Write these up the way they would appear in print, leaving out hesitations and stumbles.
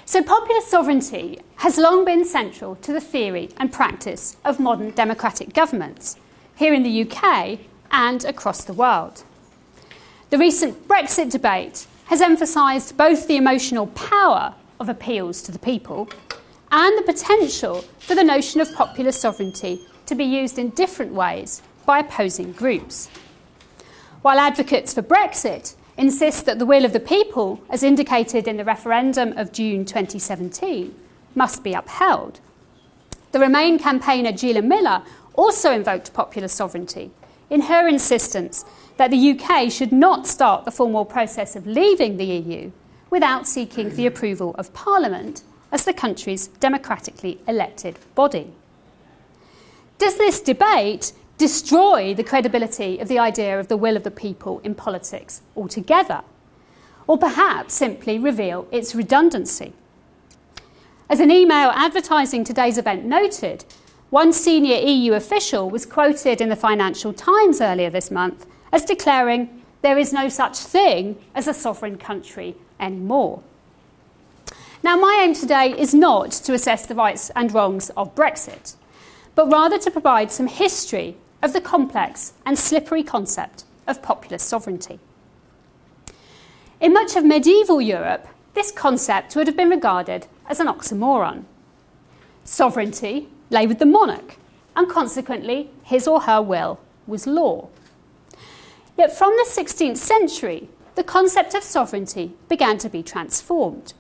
So popular sovereignty has long been central to the theory and practice of modern democratic governments, here in the UK and across the world. The recent Brexit debate has emphasised both the emotional power of appeals to the people and the potential for the notion of popular sovereignty to be used in different ways by opposing groups. While advocates for Brexit insist that the will of the people, as indicated in the referendum of June 2017, must be upheld, the Remain campaigner Gila Miller also invoked popular sovereignty in her insistence that the UK should not start the formal process of leaving the EU without seeking the approval of Parliament as the country's democratically elected body. Does this debate destroy the credibility of the idea of the will of the people in politics altogether, or perhaps simply reveal its redundancy? As an email advertising today's event noted, one senior EU official was quoted in the Financial Times earlier this month as declaring there is no such thing as a sovereign country anymore. Now, my aim today is not to assess the rights and wrongs of Brexit, but rather to provide some history of the complex and slippery concept of popular sovereignty. In much of medieval Europe, this concept would have been regarded as an oxymoron. Sovereignty lay with the monarch, and consequently his or her will was law. Yet from the 16th century, the concept of sovereignty began to be transformed,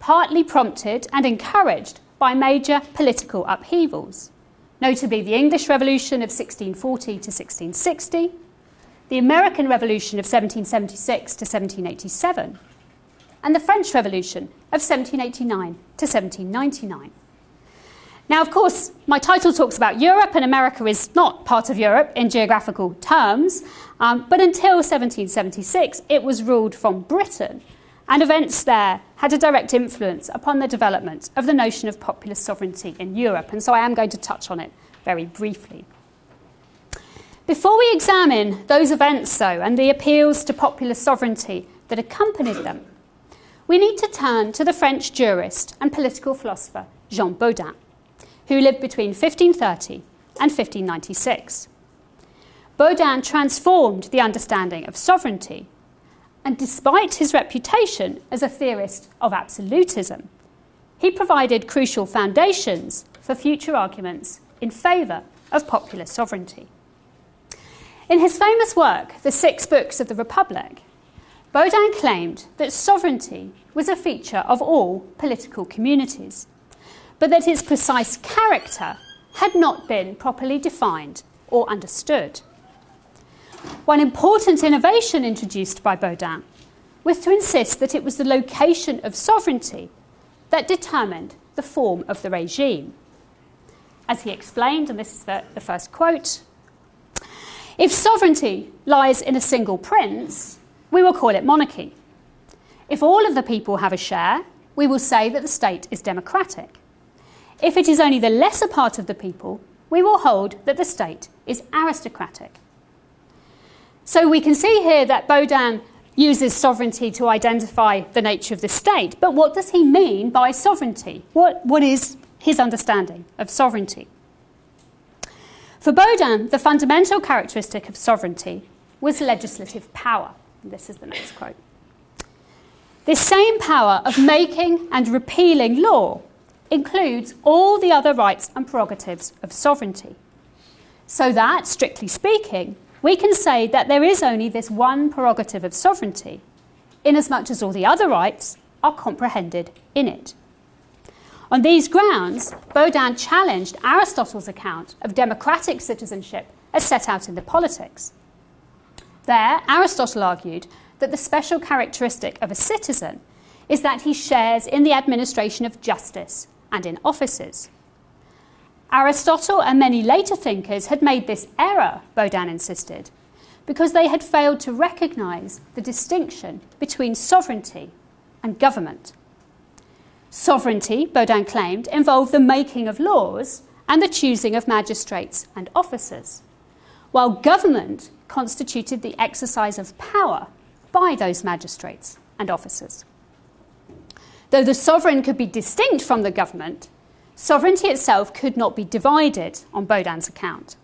partly prompted and encouraged by major political upheavals, notably the English Revolution of 1640 to 1660, the American Revolution of 1776 to 1787, and the French Revolution of 1789 to 1799. Now, of course, my title talks about Europe, and America is not part of Europe in geographical terms, but until 1776 it was ruled from Britain, and events there had a direct influence upon the development of the notion of popular sovereignty in Europe, and so I am going to touch on it very briefly. Before we examine those events, though, and the appeals to popular sovereignty that accompanied them, we need to turn to the French jurist and political philosopher Jean Bodin, who lived between 1530 and 1596. Bodin transformed the understanding of sovereignty, and despite his reputation as a theorist of absolutism, he provided crucial foundations for future arguments in favour of popular sovereignty. In his famous work, The Six Books of the Republic, Bodin claimed that sovereignty was a feature of all political communities, but that its precise character had not been properly defined or understood. One important innovation introduced by Bodin was to insist that it was the location of sovereignty that determined the form of the regime. As he explained, and this is the first quote, "If sovereignty lies in a single prince, we will call it monarchy. If all of the people have a share, we will say that the state is democratic. If it is only the lesser part of the people, we will hold that the state is aristocratic." So we can see here that Bodin uses sovereignty to identify the nature of the state. But what does he mean by sovereignty? What is his understanding of sovereignty? For Bodin, the fundamental characteristic of sovereignty was legislative power. And this is the next quote. "This same power of making and repealing law includes all the other rights and prerogatives of sovereignty, so that, strictly speaking, we can say that there is only this one prerogative of sovereignty, inasmuch as all the other rights are comprehended in it." On these grounds, Bodin challenged Aristotle's account of democratic citizenship as set out in the Politics. There, Aristotle argued that the special characteristic of a citizen is that he shares in the administration of justice and in offices. Aristotle and many later thinkers had made this error, Bodin insisted, because they had failed to recognise the distinction between sovereignty and government. Sovereignty, Bodin claimed, involved the making of laws and the choosing of magistrates and officers, while government constituted the exercise of power by those magistrates and officers. Though the sovereign could be distinct from the government, sovereignty itself could not be divided on Bodin's account.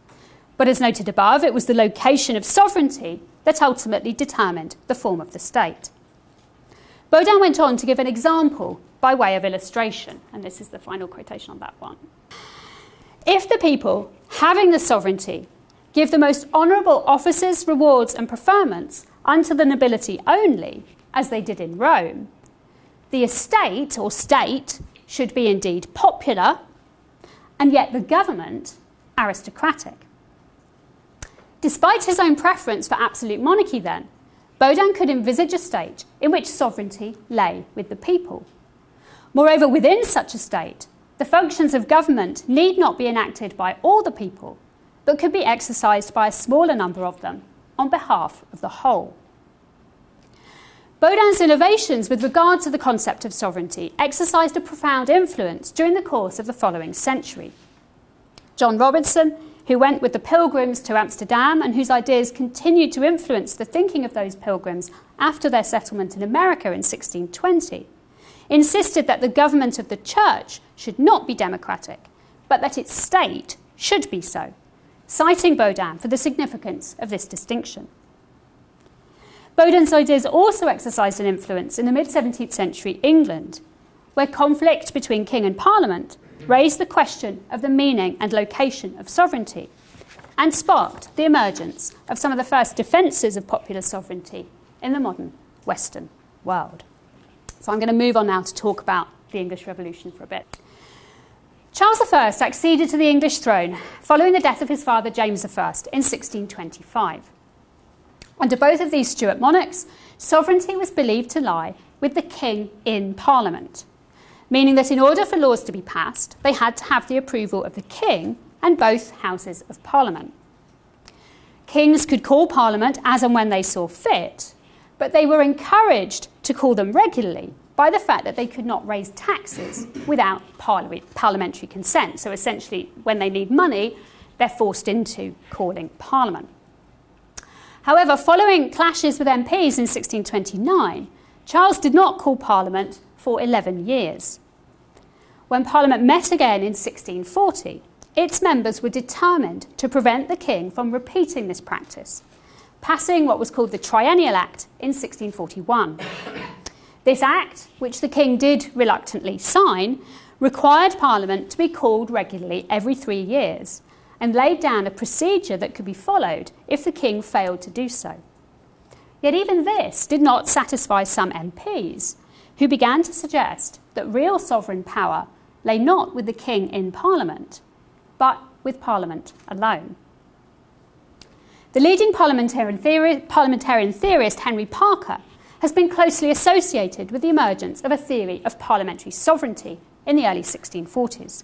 But as noted above, it was the location of sovereignty that ultimately determined the form of the state. Bodin went on to give an example by way of illustration, and this is the final quotation on that one. If the people, having the sovereignty, give the most honourable offices, rewards and preferments unto the nobility only, as they did in Rome, the estate or state should be indeed popular, and yet the government aristocratic. Despite his own preference for absolute monarchy then, Bodin could envisage a state in which sovereignty lay with the people. Moreover, within such a state, the functions of government need not be enacted by all the people, but could be exercised by a smaller number of them on behalf of the whole. Bodin's innovations with regard to the concept of sovereignty exercised a profound influence during the course of the following century. John Robinson, who went with the Pilgrims to Amsterdam and whose ideas continued to influence the thinking of those Pilgrims after their settlement in America in 1620, insisted that the government of the Church should not be democratic, but that its state should be so, citing Bodin for the significance of this distinction. Bodin's ideas also exercised an influence in the mid-17th century England, where conflict between king and parliament raised the question of the meaning and location of sovereignty, and sparked the emergence of some of the first defences of popular sovereignty in the modern Western world. So I'm going to move on now to talk about the English Revolution for a bit. Charles I acceded to the English throne following the death of his father James I in 1625. Under both of these Stuart monarchs, sovereignty was believed to lie with the king in Parliament, meaning that in order for laws to be passed, they had to have the approval of the king and both houses of Parliament. Kings could call Parliament as and when they saw fit, but they were encouraged to call them regularly by the fact that they could not raise taxes without parliamentary consent. So essentially, when they need money, they're forced into calling Parliament. However, following clashes with MPs in 1629, Charles did not call Parliament for 11 years. When Parliament met again in 1640, its members were determined to prevent the king from repeating this practice, passing what was called the Triennial Act in 1641. This act, which the king did reluctantly sign, required Parliament to be called regularly every 3 years and laid down a procedure that could be followed if the king failed to do so. Yet even this did not satisfy some MPs, who began to suggest that real sovereign power lay not with the king in Parliament, but with Parliament alone. The leading parliamentarian theorist Henry Parker has been closely associated with the emergence of a theory of parliamentary sovereignty in the early 1640s.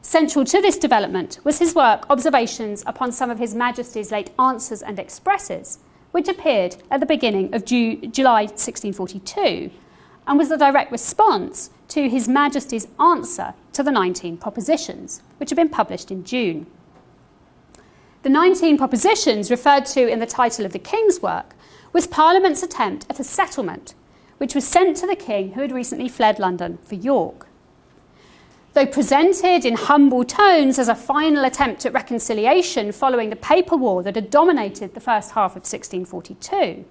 Central to this development was his work Observations upon some of His Majesty's late Answers and Expresses, which appeared at the beginning of July 1642 and was the direct response to His Majesty's answer to the 19 propositions, which had been published in June. The 19 propositions referred to in the title of the King's work was Parliament's attempt at a settlement, which was sent to the King who had recently fled London for York. Though presented in humble tones as a final attempt at reconciliation following the paper war that had dominated the first half of 1642,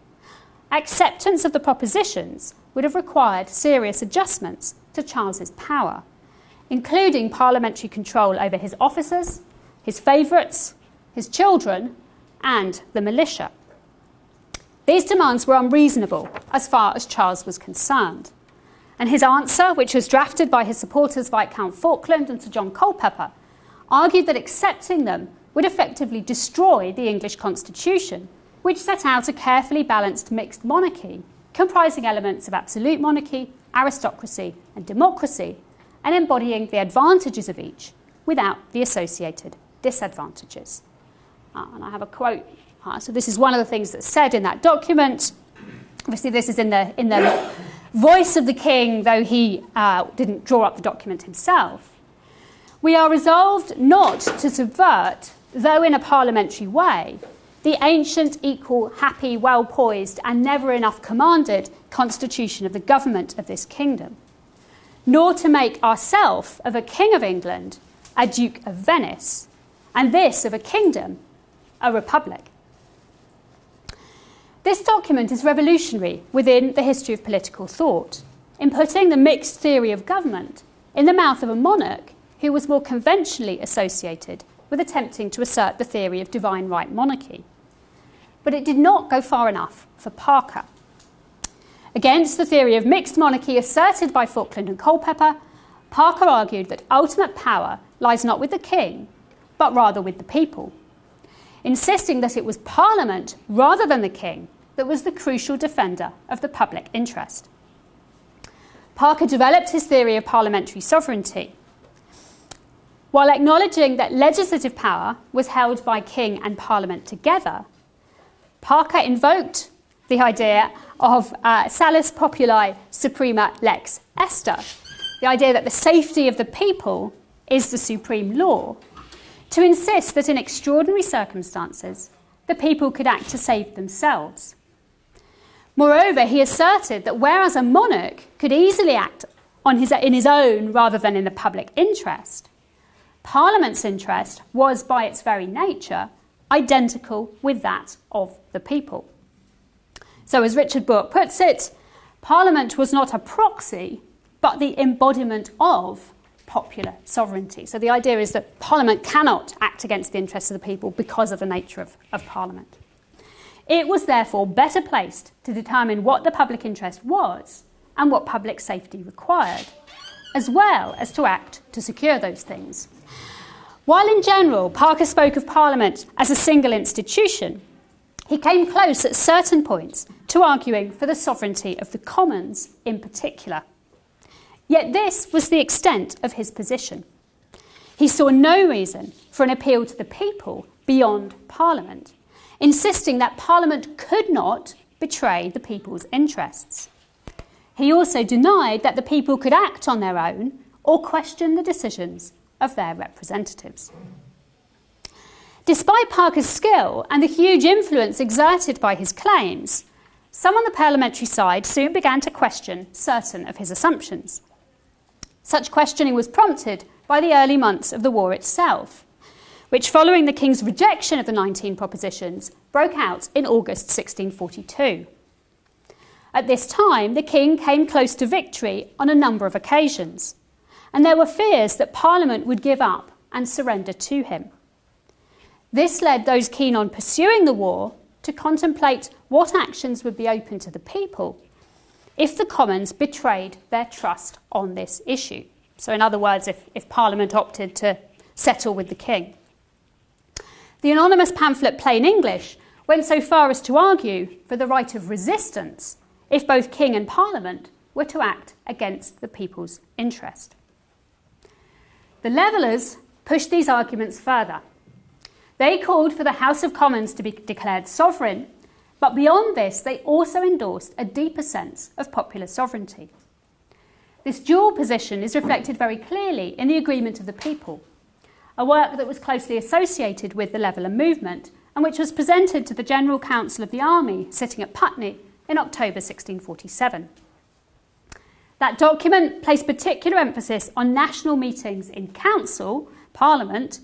acceptance of the propositions would have required serious adjustments to Charles's power, including parliamentary control over his officers, his favourites, his children, and the militia. These demands were unreasonable as far as Charles was concerned, and his answer, which was drafted by his supporters Viscount Falkland and Sir John Culpeper, argued that accepting them would effectively destroy the English constitution, which set out a carefully balanced mixed monarchy comprising elements of absolute monarchy, aristocracy and democracy, and embodying the advantages of each without the associated disadvantages. And I have a quote. So this is one of the things that's said in that document. Obviously, this is in the voice of the king, though he didn't draw up the document himself. We are resolved not to subvert, though in a parliamentary way, the ancient, equal, happy, well-poised, and never enough commanded constitution of the government of this kingdom. nor to make ourself of a king of England a Duke of Venice, and this of a kingdom a republic. This document is revolutionary within the history of political thought, in putting the mixed theory of government in the mouth of a monarch who was more conventionally associated with attempting to assert the theory of divine right monarchy. But it did not go far enough for Parker. Against the theory of mixed monarchy asserted by Falkland and Culpeper, Parker argued that ultimate power lies not with the king, but rather with the people, insisting that it was Parliament rather than the king that was the crucial defender of the public interest. Parker developed his theory of parliamentary sovereignty. While acknowledging that legislative power was held by king and parliament together, Parker invoked the idea of salus populi suprema lex esto, the idea that the safety of the people is the supreme law, to insist that in extraordinary circumstances the people could act to save themselves. Moreover, he asserted that whereas a monarch could easily act in his own rather than in the public interest, Parliament's interest was, by its very nature, identical with that of the people. So, as Richard Bourke puts it, Parliament was not a proxy, but the embodiment of popular sovereignty. So the idea is that Parliament cannot act against the interests of the people because of the nature of Parliament. It was therefore better placed to determine what the public interest was and what public safety required, as well as to act to secure those things. While in general Parker spoke of Parliament as a single institution, he came close at certain points to arguing for the sovereignty of the Commons in particular. Yet this was the extent of his position. He saw no reason for an appeal to the people beyond Parliament, insisting that Parliament could not betray the people's interests. He also denied that the people could act on their own or question the decisions of their representatives. Despite Parker's skill and the huge influence exerted by his claims, some on the parliamentary side soon began to question certain of his assumptions. Such questioning was prompted by the early months of the war itself, which, following the King's rejection of the 19 propositions, broke out in August 1642. At this time, the King came close to victory on a number of occasions, and there were fears that Parliament would give up and surrender to him. This led those keen on pursuing the war to contemplate what actions would be open to the people if the Commons betrayed their trust on this issue. So in other words, if Parliament opted to settle with the King. The anonymous pamphlet Plain English went so far as to argue for the right of resistance if both King and Parliament were to act against the people's interest. The Levellers pushed these arguments further. They called for the House of Commons to be declared sovereign, but beyond this they also endorsed a deeper sense of popular sovereignty. This dual position is reflected very clearly in the Agreement of the People, a work that was closely associated with the Leveller movement and which was presented to the General Council of the Army sitting at Putney in October 1647. That document placed particular emphasis on national meetings in council, Parliament,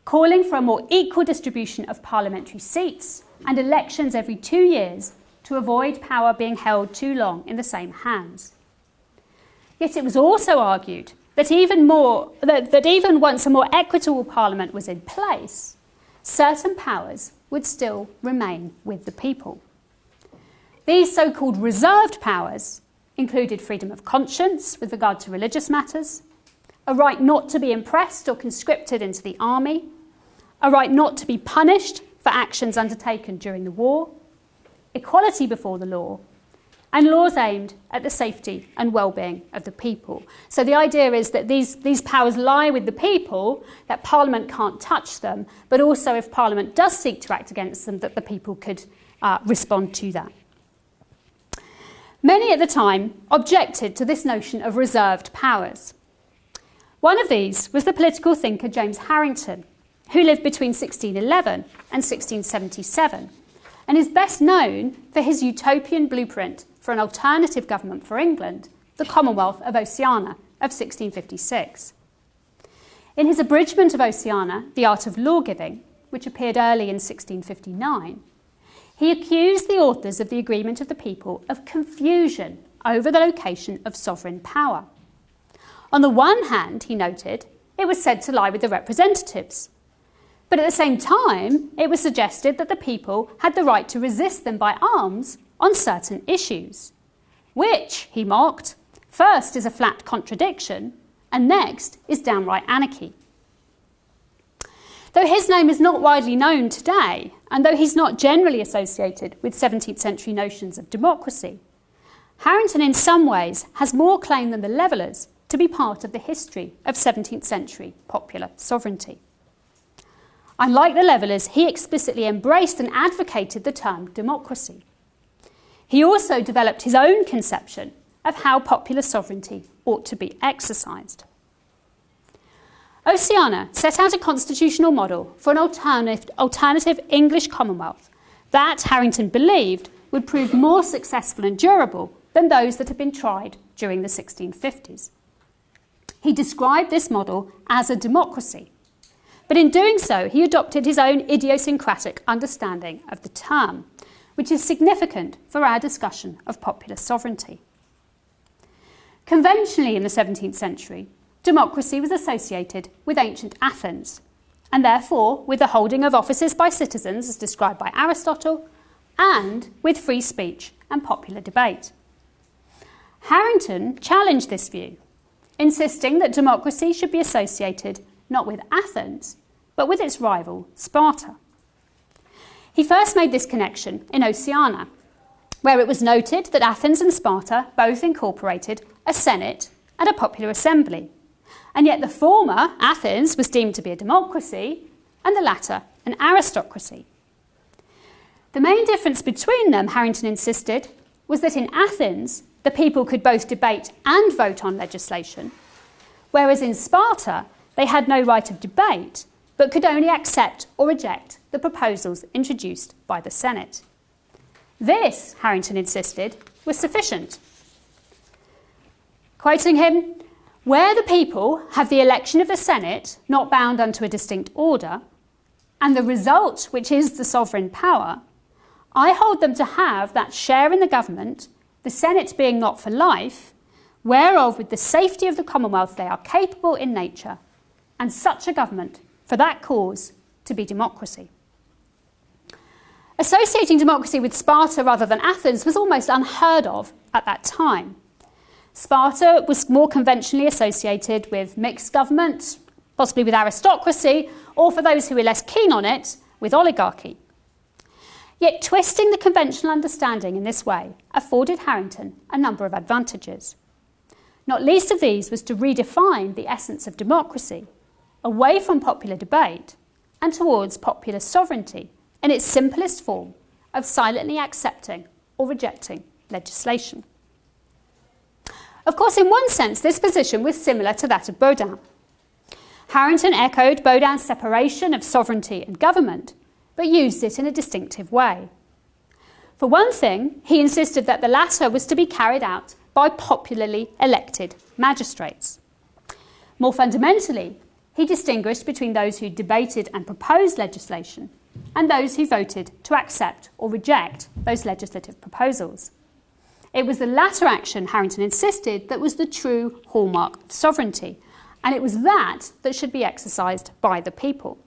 calling for a more equal distribution of parliamentary seats and elections every 2 years to avoid power being held too long in the same hands. Yet it was also argued that even once a more equitable Parliament was in place, certain powers would still remain with the people. These so-called reserved powers included freedom of conscience with regard to religious matters, a right not to be impressed or conscripted into the army, a right not to be punished for actions undertaken during the war, equality before the law, and laws aimed at the safety and well-being of the people. So the idea is that these powers lie with the people, that Parliament can't touch them, but also if Parliament does seek to act against them, that the people could respond to that. Many at the time objected to this notion of reserved powers. One of these was the political thinker James Harrington, who lived between 1611 and 1677, and is best known for his utopian blueprint for an alternative government for England, the Commonwealth of Oceania of 1656. In his abridgment of Oceana, The Art of Lawgiving, which appeared early in 1659, he accused the authors of the Agreement of the People of confusion over the location of sovereign power. On the one hand, he noted, it was said to lie with the representatives, but at the same time, it was suggested that the people had the right to resist them by arms on certain issues, which, he mocked, first is a flat contradiction, and next is downright anarchy. Though his name is not widely known today, and though he's not generally associated with 17th century notions of democracy, Harrington in some ways has more claim than the Levellers to be part of the history of 17th century popular sovereignty. Unlike the Levellers, he explicitly embraced and advocated the term democracy. He also developed his own conception of how popular sovereignty ought to be exercised. Oceana set out a constitutional model for an alternative English Commonwealth that, Harrington believed, would prove more successful and durable than those that had been tried during the 1650s. He described this model as a democracy, but in doing so he adopted his own idiosyncratic understanding of the term, which is significant for our discussion of popular sovereignty. Conventionally in the 17th century, democracy was associated with ancient Athens, and therefore with the holding of offices by citizens as described by Aristotle, and with free speech and popular debate. Harrington challenged this view, insisting that democracy should be associated not with Athens, but with its rival Sparta. He first made this connection in Oceana, where it was noted that Athens and Sparta both incorporated a Senate and a popular assembly, and yet the former, Athens, was deemed to be a democracy, and the latter an aristocracy. The main difference between them, Harrington insisted, was that in Athens, the people could both debate and vote on legislation, whereas in Sparta, they had no right of debate, but could only accept or reject the proposals introduced by the Senate. This, Harrington insisted, was sufficient. Quoting him, "Where the people have the election of the Senate not bound unto a distinct order, and the result which is the sovereign power, I hold them to have that share in the government, the Senate being not for life, whereof with the safety of the Commonwealth they are capable in nature, and such a government for that cause to be democracy." Associating democracy with Sparta rather than Athens was almost unheard of at that time. Sparta was more conventionally associated with mixed government, possibly with aristocracy, or for those who were less keen on it, with oligarchy. Yet twisting the conventional understanding in this way afforded Harrington a number of advantages. Not least of these was to redefine the essence of democracy, away from popular debate and towards popular sovereignty in its simplest form of silently accepting or rejecting legislation. Of course, in one sense, this position was similar to that of Bodin. Harrington echoed Bodin's separation of sovereignty and government, but used it in a distinctive way. For one thing, he insisted that the latter was to be carried out by popularly elected magistrates. More fundamentally, he distinguished between those who debated and proposed legislation and those who voted to accept or reject those legislative proposals. It was the latter action, Harrington insisted, that was the true hallmark of sovereignty, and it was that should be exercised by the people.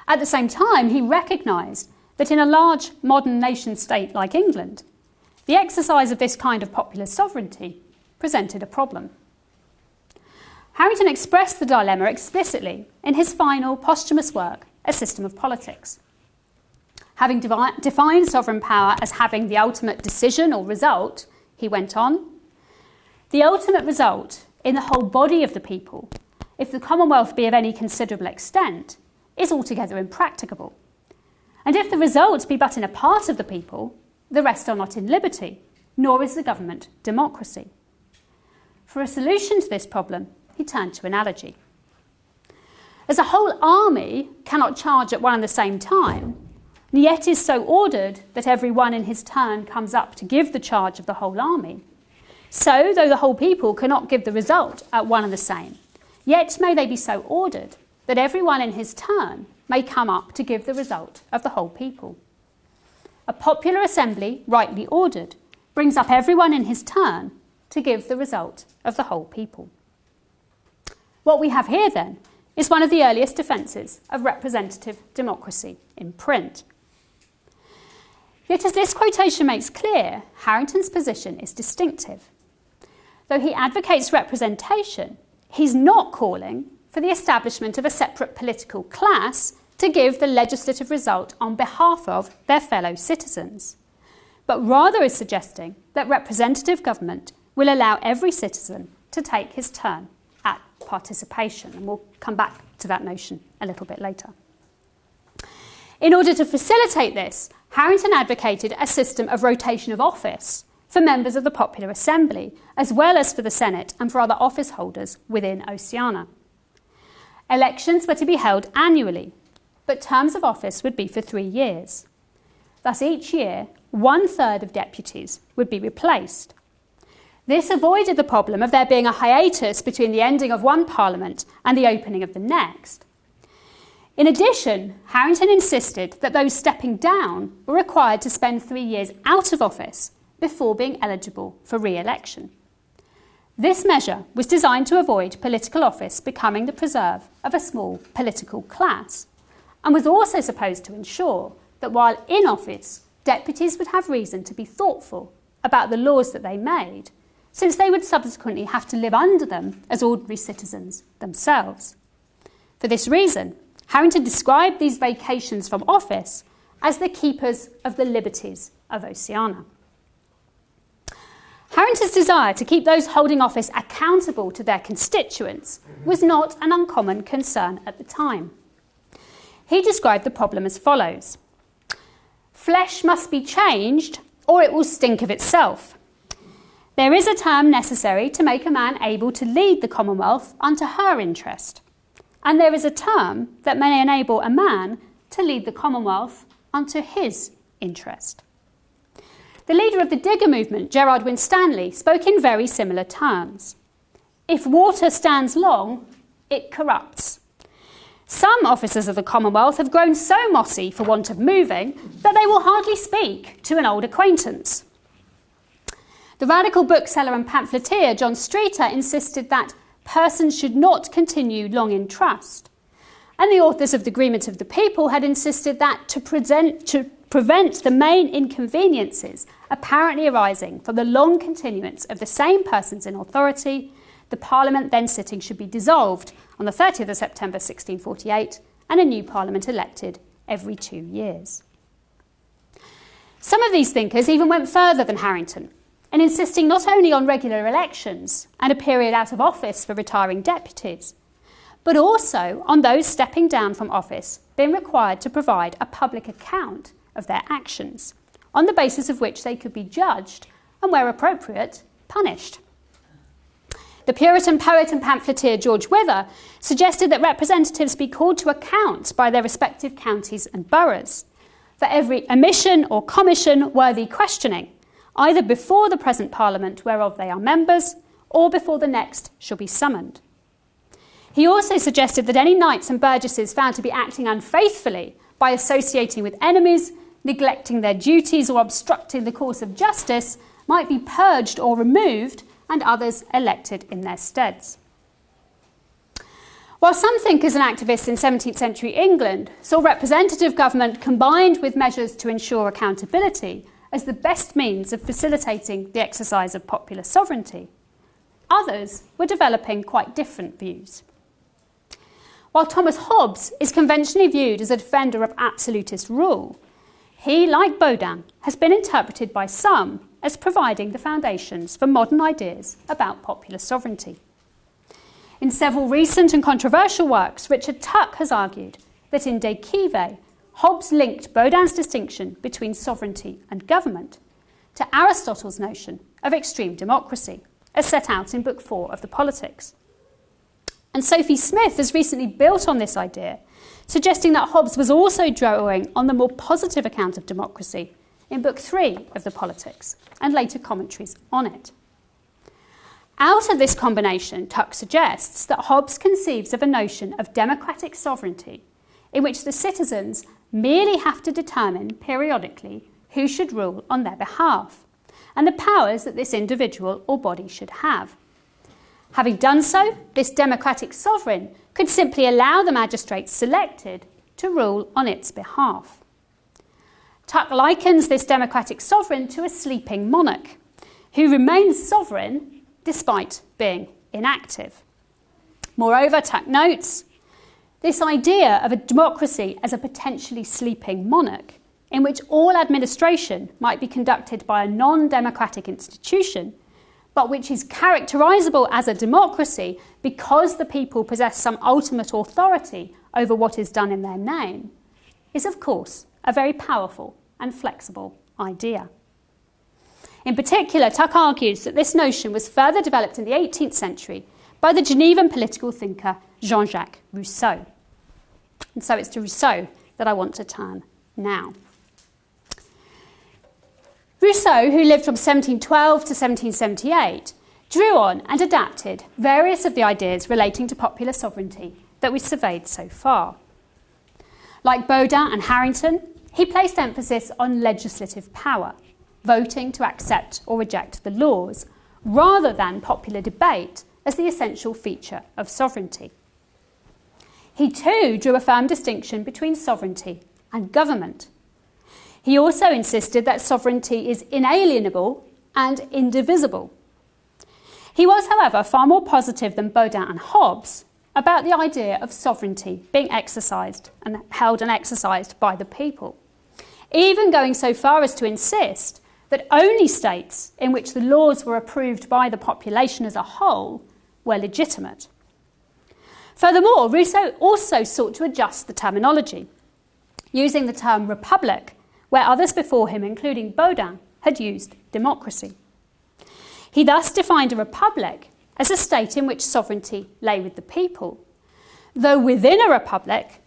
At the same time, he recognised that in a large modern nation-state like England, the exercise of this kind of popular sovereignty presented a problem. Harrington expressed the dilemma explicitly in his final posthumous work, A System of Politics. Having defined sovereign power as having the ultimate decision or result, he went on, "The ultimate result in the whole body of the people, if the Commonwealth be of any considerable extent, is altogether impracticable. And if the result be but in a part of the people, the rest are not in liberty, nor is the government democracy." For a solution to this problem, he turned to analogy. As a whole army cannot charge at one and the same time, and yet is so ordered that every one in his turn comes up to give the charge of the whole army, So, though the whole people cannot give the result at one and the same, yet may they be so ordered that everyone in his turn may come up to give the result of the whole people. A popular assembly, rightly ordered, brings up everyone in his turn to give the result of the whole people. What we have here, then, is one of the earliest defences of representative democracy in print. Yet, as this quotation makes clear, Harrington's position is distinctive. Though he advocates representation, he's not calling for the establishment of a separate political class to give the legislative result on behalf of their fellow citizens, but rather is suggesting that representative government will allow every citizen to take his turn at participation, and we'll come back to that notion a little bit later. In order to facilitate this, Harrington advocated a system of rotation of office for members of the Popular Assembly, as well as for the Senate and for other office holders within Oceania. Elections were to be held annually, but terms of office would be for 3 years. Thus, each year, 1/3 of deputies would be replaced. This avoided the problem of there being a hiatus between the ending of one parliament and the opening of the next. In addition, Harrington insisted that those stepping down were required to spend 3 years out of office before being eligible for re-election. This measure was designed to avoid political office becoming the preserve of a small political class, and was also supposed to ensure that while in office, deputies would have reason to be thoughtful about the laws that they made, since they would subsequently have to live under them as ordinary citizens themselves. For this reason, Harrington described these vacations from office as the keepers of the liberties of Oceania. Harrington's desire to keep those holding office accountable to their constituents was not an uncommon concern at the time. He described the problem as follows: "Flesh must be changed, or it will stink of itself. There is a term necessary to make a man able to lead the Commonwealth unto her interest, and there is a term that may enable a man to lead the Commonwealth unto his interest." The leader of the digger movement, Gerard Winstanley, spoke in very similar terms. "If water stands long, it corrupts. Some officers of the Commonwealth have grown so mossy for want of moving that they will hardly speak to an old acquaintance." The radical bookseller and pamphleteer John Streeter insisted that persons should not continue long in trust, and the authors of the Agreement of the People had insisted that to prevent the main inconveniences apparently arising from the long continuance of the same persons in authority, the Parliament then sitting should be dissolved on the 30th of September 1648 and a new Parliament elected every 2 years. Some of these thinkers even went further than Harrington, and insisting not only on regular elections and a period out of office for retiring deputies, but also on those stepping down from office being required to provide a public account of their actions, on the basis of which they could be judged and, where appropriate, punished. The Puritan poet and pamphleteer George Wither suggested that representatives be called to account by their respective counties and boroughs for every omission or commission worthy questioning, either before the present Parliament whereof they are members, or before the next shall be summoned. He also suggested that any knights and burgesses found to be acting unfaithfully by associating with enemies, neglecting their duties, or obstructing the course of justice might be purged or removed, and others elected in their steads. While some thinkers and activists in 17th century England saw representative government combined with measures to ensure accountability as the best means of facilitating the exercise of popular sovereignty, others were developing quite different views. While Thomas Hobbes is conventionally viewed as a defender of absolutist rule, he, like Bodin, has been interpreted by some as providing the foundations for modern ideas about popular sovereignty. In several recent and controversial works, Richard Tuck has argued that in De Cive, Hobbes linked Bodin's distinction between sovereignty and government to Aristotle's notion of extreme democracy, as set out in Book 4 of the Politics. And Sophie Smith has recently built on this idea, suggesting that Hobbes was also drawing on the more positive account of democracy in Book 3 of the Politics and later commentaries on it. Out of this combination, Tuck suggests that Hobbes conceives of a notion of democratic sovereignty in which the citizens merely have to determine periodically who should rule on their behalf and the powers that this individual or body should have. Having done so, this democratic sovereign could simply allow the magistrates selected to rule on its behalf. Tuck likens this democratic sovereign to a sleeping monarch who remains sovereign despite being inactive. Moreover, Tuck notes, this idea of a democracy as a potentially sleeping monarch in which all administration might be conducted by a non-democratic institution, but which is characterisable as a democracy because the people possess some ultimate authority over what is done in their name, is of course a very powerful and flexible idea. In particular, Tuck argues that this notion was further developed in the 18th century by the Genevan political thinker Jean-Jacques Rousseau. And so it's to Rousseau that I want to turn now. Rousseau, who lived from 1712 to 1778, drew on and adapted various of the ideas relating to popular sovereignty that we surveyed so far. Like Bodin and Harrington, he placed emphasis on legislative power, voting to accept or reject the laws, rather than popular debate as the essential feature of sovereignty. He too drew a firm distinction between sovereignty and government. He also insisted that sovereignty is inalienable and indivisible. He was, however, far more positive than Bodin and Hobbes about the idea of sovereignty being exercised and held and exercised by the people, even going so far as to insist that only states in which the laws were approved by the population as a whole were legitimate. Furthermore, Rousseau also sought to adjust the terminology, using the term republic, where others before him, including Bodin, had used democracy. He thus defined a republic as a state in which sovereignty lay with the people, though within a republic,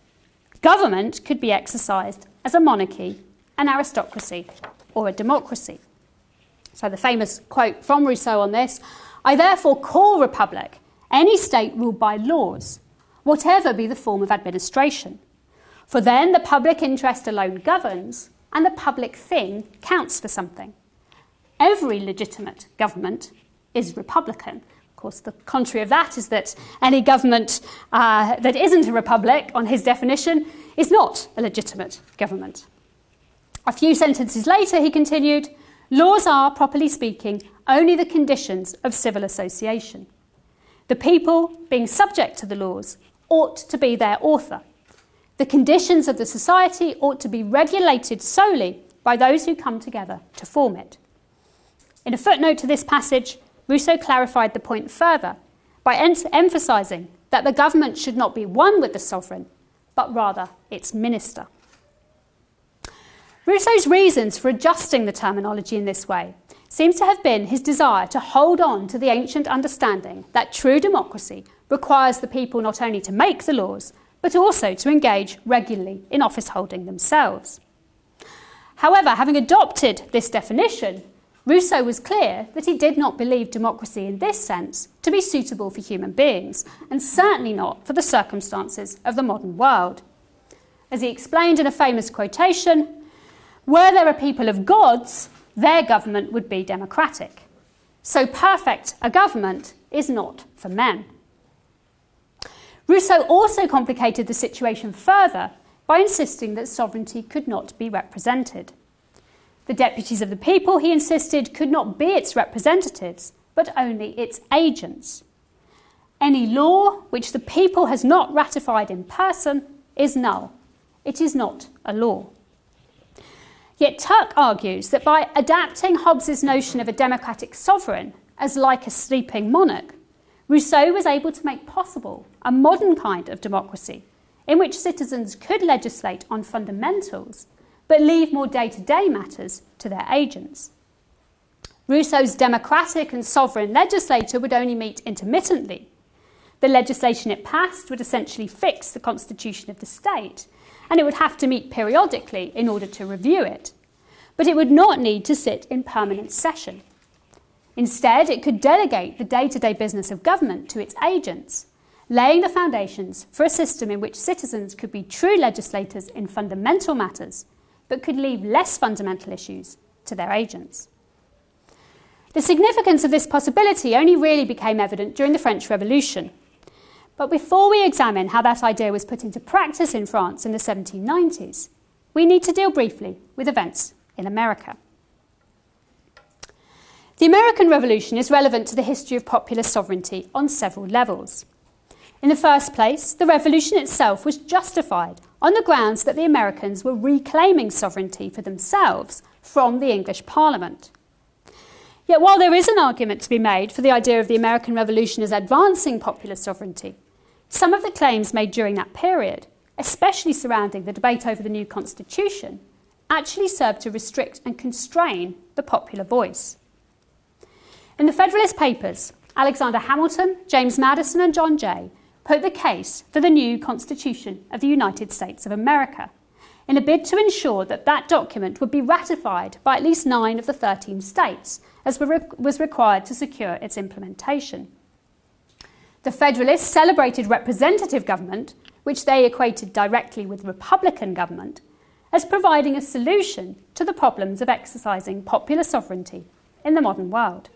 government could be exercised as a monarchy, an aristocracy, or a democracy. So the famous quote from Rousseau on this, "I therefore call republic any state ruled by laws, whatever be the form of administration. For then the public interest alone governs, and the public thing counts for something. Every legitimate government is republican." Of course, the contrary of that is that any government that isn't a republic, on his definition, is not a legitimate government. A few sentences later, he continued, "Laws are, properly speaking, only the conditions of civil association. The people, being subject to the laws, ought to be their author. The conditions of the society ought to be regulated solely by those who come together to form it." In a footnote to this passage, Rousseau clarified the point further by emphasising that the government should not be one with the sovereign, but rather its minister. Rousseau's reasons for adjusting the terminology in this way seems to have been his desire to hold on to the ancient understanding that true democracy requires the people not only to make the laws, but also to engage regularly in office holding themselves. However, having adopted this definition, Rousseau was clear that he did not believe democracy in this sense to be suitable for human beings, and certainly not for the circumstances of the modern world. As he explained in a famous quotation, "Were there a people of gods, their government would be democratic. So perfect a government is not for men." Rousseau also complicated the situation further by insisting that sovereignty could not be represented. The deputies of the people, he insisted, could not be its representatives, but only its agents. Any law which the people has not ratified in person is null. It is not a law. Yet Tuck argues that by adapting Hobbes's notion of a democratic sovereign as like a sleeping monarch, Rousseau was able to make possible a modern kind of democracy in which citizens could legislate on fundamentals but leave more day-to-day matters to their agents. Rousseau's democratic and sovereign legislature would only meet intermittently. The legislation it passed would essentially fix the constitution of the state, and it would have to meet periodically in order to review it. But it would not need to sit in permanent session. Instead, it could delegate the day-to-day business of government to its agents, laying the foundations for a system in which citizens could be true legislators in fundamental matters, but could leave less fundamental issues to their agents. The significance of this possibility only really became evident during the French Revolution. But before we examine how that idea was put into practice in France in the 1790s, we need to deal briefly with events in America. The American Revolution is relevant to the history of popular sovereignty on several levels. In the first place, the revolution itself was justified on the grounds that the Americans were reclaiming sovereignty for themselves from the English Parliament. Yet while there is an argument to be made for the idea of the American Revolution as advancing popular sovereignty, some of the claims made during that period, especially surrounding the debate over the new Constitution, actually served to restrict and constrain the popular voice. In the Federalist Papers, Alexander Hamilton, James Madison and John Jay put the case for the new Constitution of the United States of America in a bid to ensure that that document would be ratified by at least 9 of the 13 states, as was required to secure its implementation. The Federalists celebrated representative government, which they equated directly with Republican government, as providing a solution to the problems of exercising popular sovereignty in the modern world.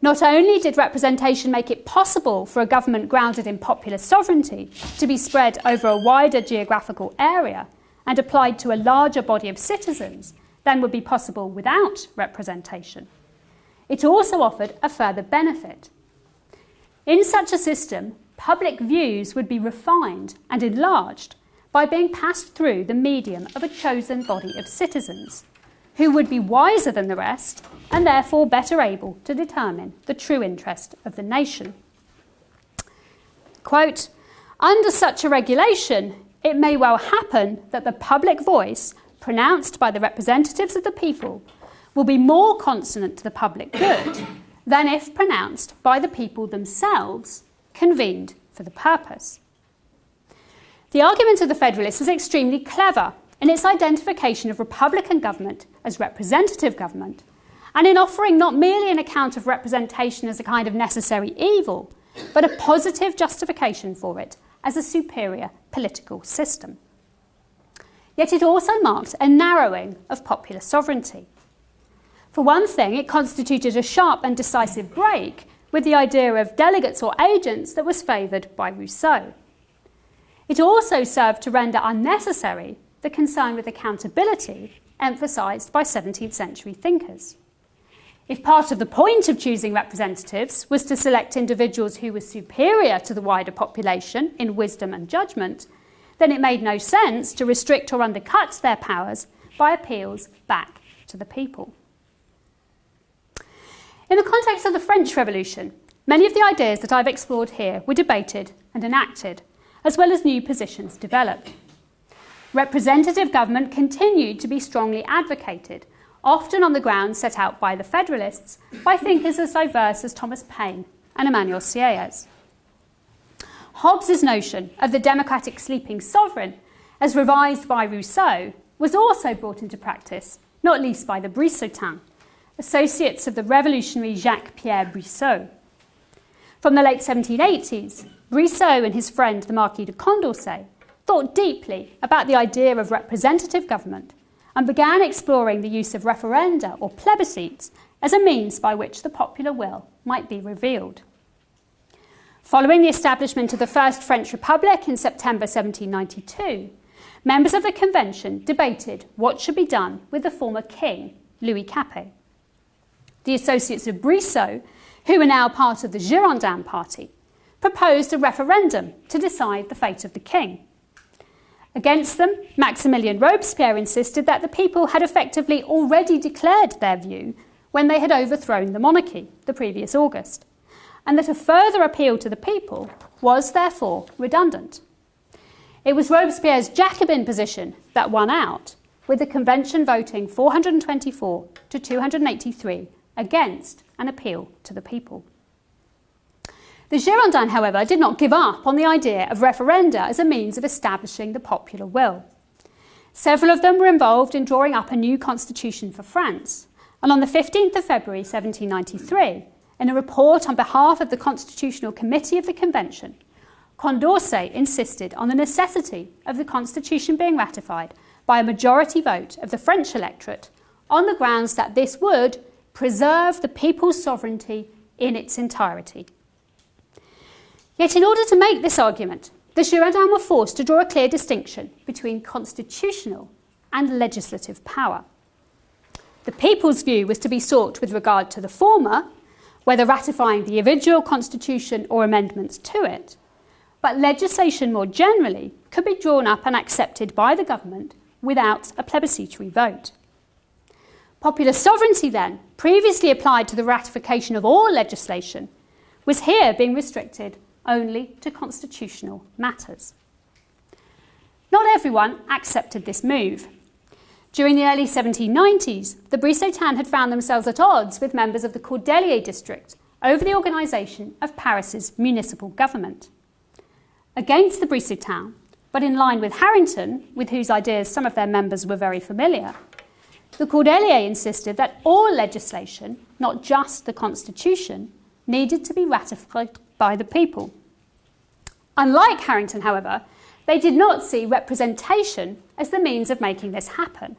Not only did representation make it possible for a government grounded in popular sovereignty to be spread over a wider geographical area and applied to a larger body of citizens than would be possible without representation, it also offered a further benefit. In such a system, public views would be refined and enlarged by being passed through the medium of a chosen body of citizens, who would be wiser than the rest and therefore better able to determine the true interest of the nation. Quote, "Under such a regulation, it may well happen that the public voice pronounced by the representatives of the people will be more consonant to the public good than if pronounced by the people themselves, convened for the purpose." The argument of the Federalists was extremely clever in its identification of Republican government as representative government, and in offering not merely an account of representation as a kind of necessary evil, but a positive justification for it as a superior political system. Yet it also marked a narrowing of popular sovereignty. For one thing, it constituted a sharp and decisive break with the idea of delegates or agents that was favoured by Rousseau. It also served to render unnecessary the concern with accountability emphasised by 17th century thinkers. If part of the point of choosing representatives was to select individuals who were superior to the wider population in wisdom and judgment, then it made no sense to restrict or undercut their powers by appeals back to the people. In the context of the French Revolution, many of the ideas that I've explored here were debated and enacted, as well as new positions developed. Representative government continued to be strongly advocated, often on the grounds set out by the Federalists by thinkers as diverse as Thomas Paine and Emmanuel Sieyès. Hobbes' notion of the democratic sleeping sovereign, as revised by Rousseau, was also brought into practice, not least by the Brissotins, associates of the revolutionary Jacques-Pierre Brissot. From the late 1780s, Brissot and his friend the Marquis de Condorcet thought deeply about the idea of representative government and began exploring the use of referenda or plebiscites as a means by which the popular will might be revealed. Following the establishment of the First French Republic in September 1792, members of the Convention debated what should be done with the former king, Louis Capet. The associates of Brissot, who were now part of the Girondin party, proposed a referendum to decide the fate of the king. Against them, Maximilien Robespierre insisted that the people had effectively already declared their view when they had overthrown the monarchy the previous August, and that a further appeal to the people was therefore redundant. It was Robespierre's Jacobin position that won out, with the convention voting 424 to 283 against an appeal to the people. The Girondins, however, did not give up on the idea of referenda as a means of establishing the popular will. Several of them were involved in drawing up a new constitution for France, And on the 15th of February 1793, in a report on behalf of the Constitutional Committee of the Convention, Condorcet insisted on the necessity of the Constitution being ratified by a majority vote of the French electorate on the grounds that this would preserve the people's sovereignty in its entirety. Yet in order to make this argument, the Girondins were forced to draw a clear distinction between constitutional and legislative power. The people's view was to be sought with regard to the former, whether ratifying the original constitution or amendments to it, but legislation more generally could be drawn up and accepted by the government without a plebiscitary vote. Popular sovereignty then, previously applied to the ratification of all legislation, was here being restricted only to constitutional matters. Not everyone accepted this move. During the early 1790s, the Brie-Sautans had found themselves at odds with members of the Cordelier district over the organisation of Paris's municipal government. Against the Brie-Sautans, but in line with Harrington, with whose ideas some of their members were very familiar, the Cordeliers insisted that all legislation, not just the Constitution, needed to be ratified by the people. Unlike Harrington, however, they did not see representation as the means of making this happen,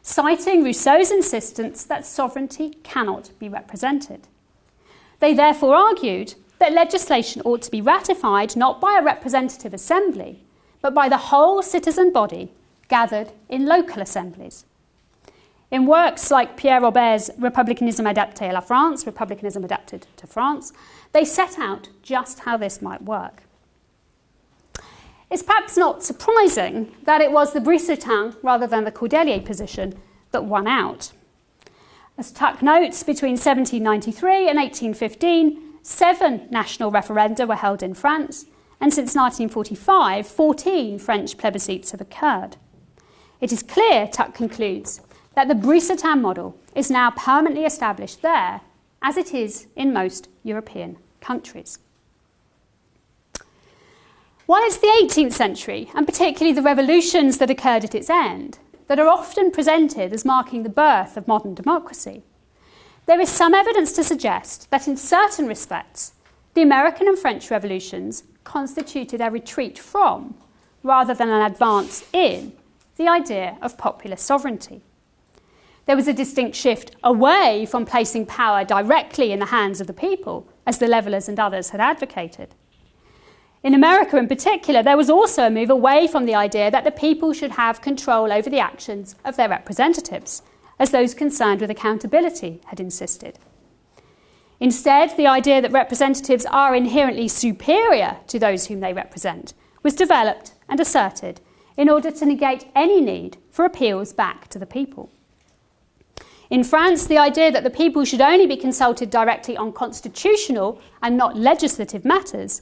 citing Rousseau's insistence that sovereignty cannot be represented. They therefore argued that legislation ought to be ratified not by a representative assembly, but by the whole citizen body gathered in local assemblies. In works like Pierre Robert's Republicanisme adapté à la France, Republicanism adapted to France, they set out just how this might work. It's perhaps not surprising that it was the Brie-Sautans rather than the Cordelier position that won out. As Tuck notes, between 1793 and 1815, 7 national referenda were held in France, and since 1945, 14 French plebiscites have occurred. It is clear, Tuck concludes, that the Brie-Sautan model is now permanently established there, as it is in most European countries. While it's the 18th century, and particularly the revolutions that occurred at its end, that are often presented as marking the birth of modern democracy, there is some evidence to suggest that in certain respects, the American and French revolutions constituted a retreat from, rather than an advance in, the idea of popular sovereignty. There was a distinct shift away from placing power directly in the hands of the people, as the Levellers and others had advocated. In America in particular, there was also a move away from the idea that the people should have control over the actions of their representatives, as those concerned with accountability had insisted. Instead, the idea that representatives are inherently superior to those whom they represent was developed and asserted in order to negate any need for appeals back to the people. In France, the idea that the people should only be consulted directly on constitutional and not legislative matters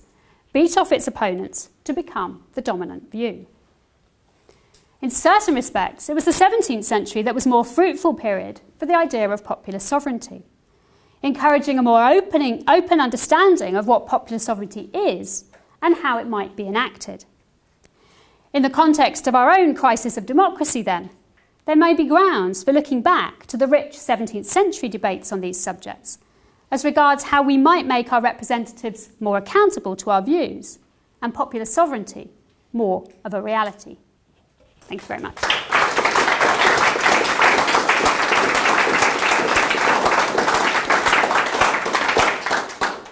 beat off its opponents to become the dominant view. In certain respects, it was the 17th century that was a more fruitful period for the idea of popular sovereignty, encouraging a more open understanding of what popular sovereignty is and how it might be enacted. In the context of our own crisis of democracy, then, there may be grounds for looking back to the rich 17th century debates on these subjects as regards how we might make our representatives more accountable to our views and popular sovereignty more of a reality. Thank you very much.